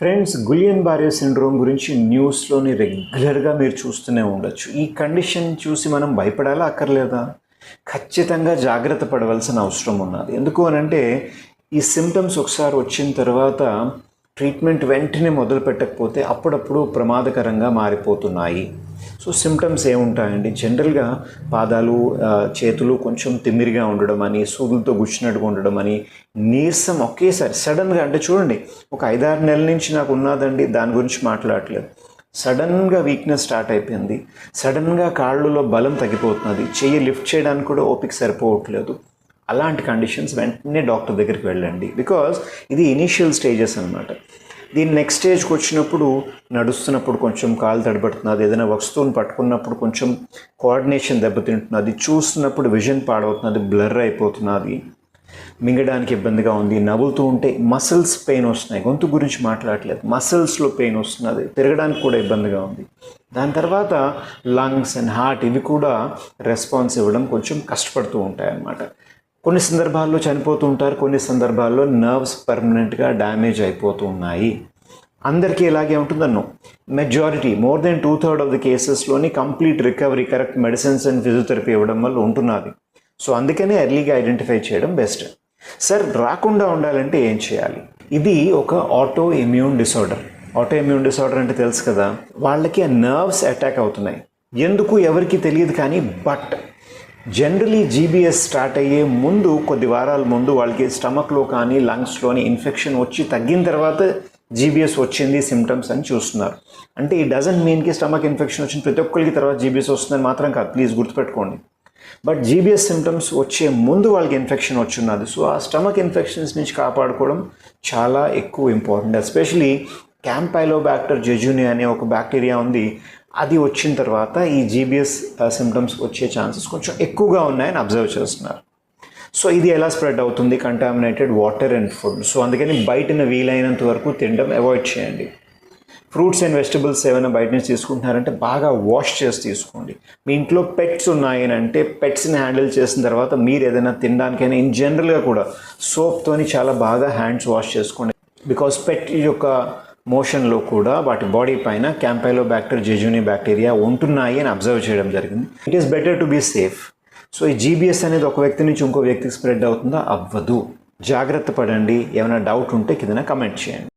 Friends, Guillain బారే syndrome గురించి న్యూస్లోని రెగ్యులర్గా మీరు చూస్తూనే ఉండొచ్చు. ఈ కండిషన్ చూసి మనం భయపడాలా అక్కర్లేదా? ఖచ్చితంగా జాగ్రత్త పడవలసిన అవసరం ఉన్నది. ఎందుకు అనంటే ఈ సిమ్టమ్స్ ఒకసారి వచ్చిన తర్వాత ట్రీట్మెంట్ వెంటనే మొదలు పెట్టకపోతే అప్పుడప్పుడు ప్రమాదకరంగా మారిపోతున్నాయి. సో సిమ్టమ్స్ ఏముంటాయండి? జనరల్గా పాదాలు, చేతులు కొంచెం తిమ్మిరిగా ఉండడం అని, సూదులతో గుచ్చినట్టుగా ఉండడం అని, నీరసం ఒకేసారి సడన్గా. అంటే చూడండి, ఒక 5-6 నెలల నుంచి నాకు ఉన్నదండి, దాని గురించి మాట్లాడట్లేదు. సడన్గా వీక్నెస్ స్టార్ట్ అయిపోయింది, సడన్గా కాళ్ళలో బలం తగ్గిపోతున్నది, చెయ్యి లిఫ్ట్ చేయడానికి కూడా ఓపిక సరిపోవట్లేదు. అలాంటి కండిషన్స్ వెంటనే డాక్టర్ దగ్గరికి వెళ్ళండి. బికాజ్ ఇది ఇనీషియల్ స్టేజెస్ అనమాట. దీని నెక్స్ట్ స్టేజ్కి వచ్చినప్పుడు నడుస్తున్నప్పుడు కొంచెం కాలు తడబడుతున్నది, ఏదైనా వస్తువుని పట్టుకున్నప్పుడు కొంచెం కోఆర్డినేషన్ దెబ్బతింటున్నది, చూస్తున్నప్పుడు విజన్ పాడవుతున్నది, బ్లర్ అయిపోతున్నది, మింగడానికి ఇబ్బందిగా ఉంది, నవ్వుతూ ఉంటే మసిల్స్ పెయిన్ వస్తున్నాయి. గొంతు గురించి మాట్లాడలేదు, మసిల్స్లో పెయిన్ వస్తున్నది, తిరగడానికి కూడా ఇబ్బందిగా ఉంది. దాని తర్వాత లంగ్స్ అండ్ హార్ట్ ఇవి కూడా రెస్పాన్స్ ఇవ్వడం కొంచెం కష్టపడుతూ ఉంటాయి అన్నమాట. కొన్ని సందర్భాల్లో చనిపోతూ ఉంటారు, కొన్ని సందర్భాల్లో నర్వ్స్ పర్మనెంట్గా డ్యామేజ్ అయిపోతూ ఉన్నాయి. అందరికీ ఇలాగే ఉంటుందన్నో. Majority more than 2/3 of the కేసెస్లోని complete recovery, correct medicines and physiotherapy ఇవ్వడం వల్ల ఉంటున్నది. సో అందుకనే ఎర్లీగా ఐడెంటిఫై చేయడం బెస్ట్. సార్, రాకుండా ఉండాలంటే ఏం చేయాలి? ఇది ఒక auto immune disorder. Auto immune disorder అంటే తెలుసు కదా, వాళ్ళకి ఆ నర్వ్స్ అటాక్ అవుతున్నాయి. ఎందుకు ఎవరికి తెలియదు, కానీ బట్ జనరలీ జీబీఎస్ స్టార్ట్ అయ్యే ముందు, కొద్ది వారాల ముందు వాళ్ళకి స్టమక్లో కానీ లంగ్స్లోని ఇన్ఫెక్షన్ వచ్చి తగ్గిన తర్వాత జీబీఎస్ వచ్చింది సిమ్టమ్స్ అని చూస్తున్నారు. అంటే ఈ డజంట్ మీన్కి స్టమక్ ఇన్ఫెక్షన్ వచ్చిన ప్రతి ఒక్కరికి తర్వాత జీబీఎస్ వస్తుందని మాత్రం కాదు, ప్లీజ్ గుర్తుపెట్టుకోండి. బట్ జీబీఎస్ సిమ్టమ్స్ వచ్చే ముందు వాళ్ళకి ఇన్ఫెక్షన్ వచ్చున్నది. సో ఆ స్టమక్ ఇన్ఫెక్షన్స్ నుంచి కాపాడుకోవడం చాలా ఎక్కువ ఇంపార్టెంట్. ఎస్పెషలీ క్యాంపైలోబాక్టర్ జెజుని అనే ఒక బ్యాక్టీరియా ఉంది, అది వచ్చిన తర్వాత ఈ జీబీఎస్ సిమ్టమ్స్ వచ్చే ఛాన్సెస్ కొంచెం ఎక్కువగా ఉన్నాయని అబ్జర్వ్ చేస్తున్నారు. సో ఇది ఎలా స్ప్రెడ్ అవుతుంది? Contaminated water and food. So అందుకని బయటన వీలైనంత వరకు తినడం అవాయిడ్ చేయండి. ఫ్రూట్స్ అండ్ వెజిటబుల్స్ ఏమైనా బయట నుంచి తీసుకుంటున్నారంటే బాగా వాష్ చేసి తీసుకోండి. మీ ఇంట్లో పెట్స్ ఉన్నాయని అంటే పెట్స్ని హ్యాండిల్ చేసిన తర్వాత మీరు ఏదైనా తినడానికైనా ఇన్ జనరల్గా కూడా సోప్తోని చాలా బాగా హ్యాండ్స్ వాష్ చేసుకోండి. బికాస్ పెట్ యొక్క మోషన్లో కూడా వాటి బాడీ పైన క్యాంపైలోబాక్టర్ జెజుని బ్యాక్టీరియా ఉంటున్నాయి అని అబ్జర్వ్ చేయడం జరిగింది. It is better to be safe. So ఈ జీబీఎస్ అనేది ఒక వ్యక్తి నుంచి ఇంకో వ్యక్తికి స్ప్రెడ్ అవుతుందా? అవ్వదు. జాగ్రత్త పడండి. ఏమైనా డౌట్ ఉంటే కింద కమెంట్ చేయండి.